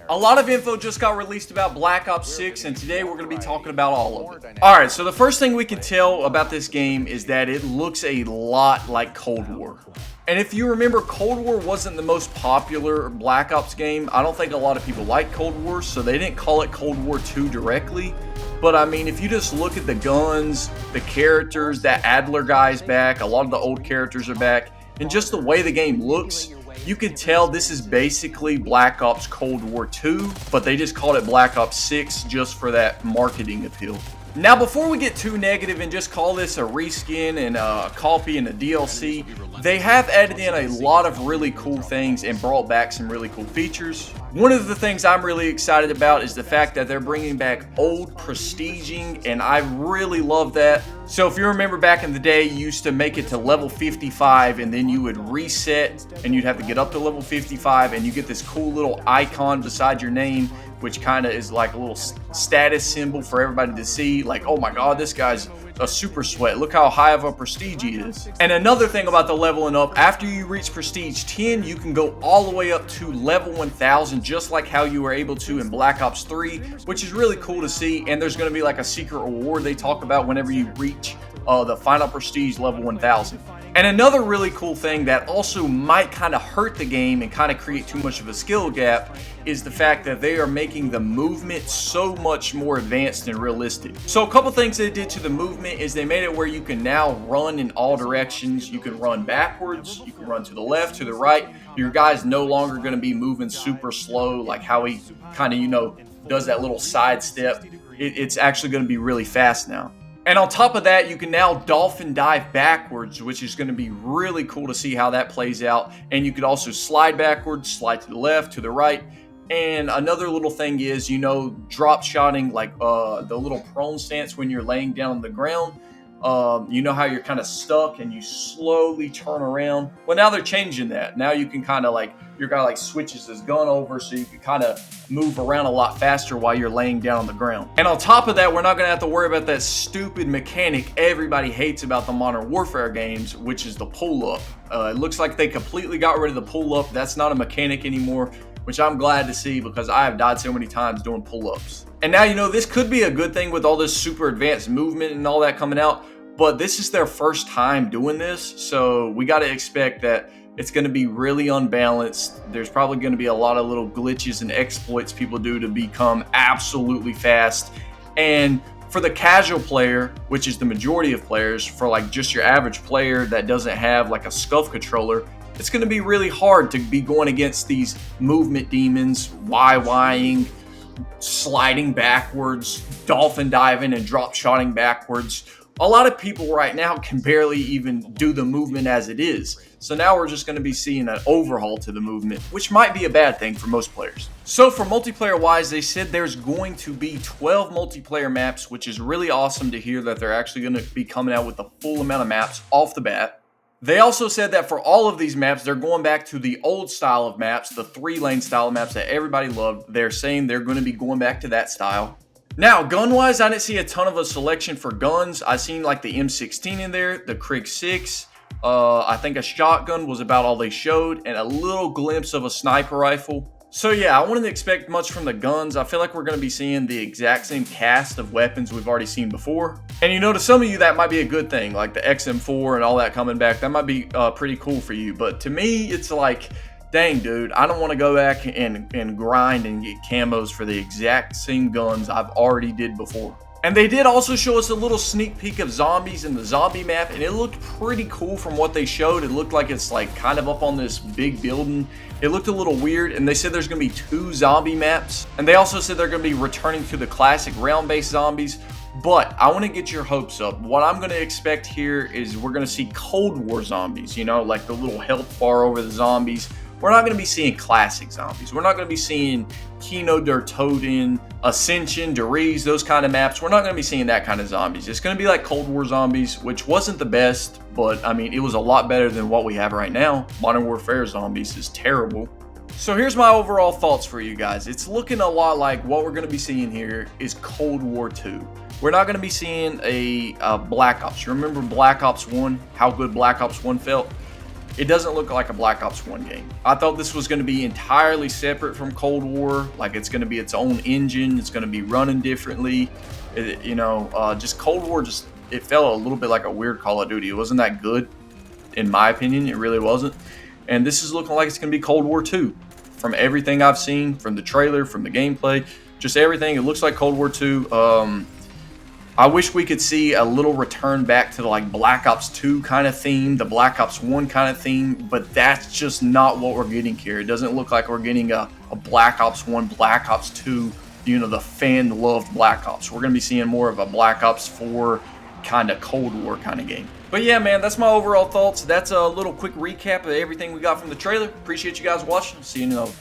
A lot of info just got released about Black Ops 6, and today we're going to be talking about all of it. Alright, so the first thing we can tell about this game is that it looks a lot like Cold War. And if you remember, Cold War wasn't the most popular Black Ops game. I don't think a lot of people like Cold War, so they didn't call it Cold War 2 directly. But I mean, if you just look at the guns, the characters, that Adler guy's back, a lot of the old characters are back, and just the way the game looks, you can tell this is basically Black Ops Cold War 2, but they just called it Black Ops 6 just for that marketing appeal. Now, before we get too negative and just call this a reskin and a copy and a DLC, they have added in a lot of really cool things and brought back some really cool features. One of the things I'm really excited about is the fact that they're bringing back old prestiging, and I really love that. So if you remember back in the day, you used to make it to level 55 and then you would reset and you'd have to get up to level 55 and you get this cool little icon beside your name, which kind of is like a little status symbol for everybody to see. Like, oh my god, this guy's a super sweat. Look how high of a prestige he is. And another thing about the leveling up, after you reach prestige 10, you can go all the way up to level 1000, just like how you were able to in Black Ops 3, which is really cool to see. And there's going to be like a secret reward they talk about whenever you reach the final prestige level 1000. And another really cool thing that also might kind of hurt the game and kind of create too much of a skill gap is the fact that they are making the movement so much more advanced and realistic. So a couple things they did to the movement is they made it where you can now run in all directions. You can run backwards, you can run to the left, to the right. Your guy's no longer going to be moving super slow like how he kind of, does that little side step. It's actually going to be really fast now. And on top of that, you can now dolphin dive backwards, which is going to be really cool to see how that plays out. And you could also slide backwards, slide to the left, to the right. And another little thing is, drop shotting, like the little prone stance when you're laying down on the ground. You know how you're kind of stuck and you slowly turn around? Well, now they're changing that. Now you can kind of your guy switches his gun over so you can kind of move around a lot faster while you're laying down on the ground. And on top of that, we're not going to have to worry about that stupid mechanic everybody hates about the Modern Warfare games, which is the pull-up. It looks like they completely got rid of the pull-up. That's not a mechanic anymore, which I'm glad to see because I have died so many times doing pull-ups. And now, this could be a good thing with all this super advanced movement and all that coming out, but this is their first time doing this, so we got to expect that it's going to be really unbalanced. There's probably going to be a lot of little glitches and exploits people do to become absolutely fast. And for the casual player, which is the majority of players, for just your average player that doesn't have a SCUF controller, it's going to be really hard to be going against these movement demons, YYing, sliding backwards, dolphin diving, and drop shotting backwards. A lot of people right now can barely even do the movement as it is. So now we're just going to be seeing an overhaul to the movement, which might be a bad thing for most players. So for multiplayer wise, they said there's going to be 12 multiplayer maps, which is really awesome to hear that they're actually going to be coming out with the full amount of maps off the bat. They also said that for all of these maps, they're going back to the old style of maps, the 3-lane style of maps that everybody loved. They're saying they're going to be going back to that style. Now, gun-wise, I didn't see a ton of a selection for guns. I seen the M16 in there, the Krig 6. I think a shotgun was about all they showed, and a little glimpse of a sniper rifle. So yeah, I wouldn't expect much from the guns. I feel like we're going to be seeing the exact same cast of weapons we've already seen before. And to some of you, that might be a good thing, like the XM4 and all that coming back. That might be pretty cool for you. But to me, it's dang, dude, I don't want to go back and grind and get camos for the exact same guns I've already did before. And they did also show us a little sneak peek of zombies in the zombie map, and it looked pretty cool from what they showed. It looked like it's kind of up on this big building. It looked a little weird, and they said there's going to be 2 zombie maps. And they also said they're going to be returning to the classic round-based zombies. But I want to get your hopes up. What I'm going to expect here is we're going to see Cold War zombies, like the little health bar over the zombies. We're not going to be seeing classic zombies. We're not going to be seeing Kino der Toten, Ascension, Der Riese, those kind of maps. We're not going to be seeing that kind of zombies. It's going to be like Cold War zombies, which wasn't the best, but I mean, it was a lot better than what we have right now. Modern Warfare zombies is terrible. So here's my overall thoughts for you guys. It's looking a lot like what we're going to be seeing here is Cold War 2. We're not going to be seeing a Black Ops. You remember Black Ops 1? How good Black Ops 1 felt? it doesn't look like a Black Ops 1 game. I thought this was going to be entirely separate from Cold War, like it's going to be its own engine, it's going to be running differently. Just Cold War, it felt a little bit like a weird Call of Duty. It wasn't that good, in my opinion. It really wasn't. And this is looking like it's going to be Cold War 2. From everything I've seen, from the trailer, from the gameplay, just everything, it looks like Cold War 2. I wish we could see a little return back to the like Black Ops 2 kind of theme, the Black Ops 1 kind of theme, but that's just not what we're getting here. It doesn't look like we're getting a Black Ops 1, Black Ops 2, the fan-loved Black Ops. We're going to be seeing more of a Black Ops 4 kind of Cold War kind of game. But yeah, man, that's my overall thoughts. That's a little quick recap of everything we got from the trailer. Appreciate you guys watching. See you in the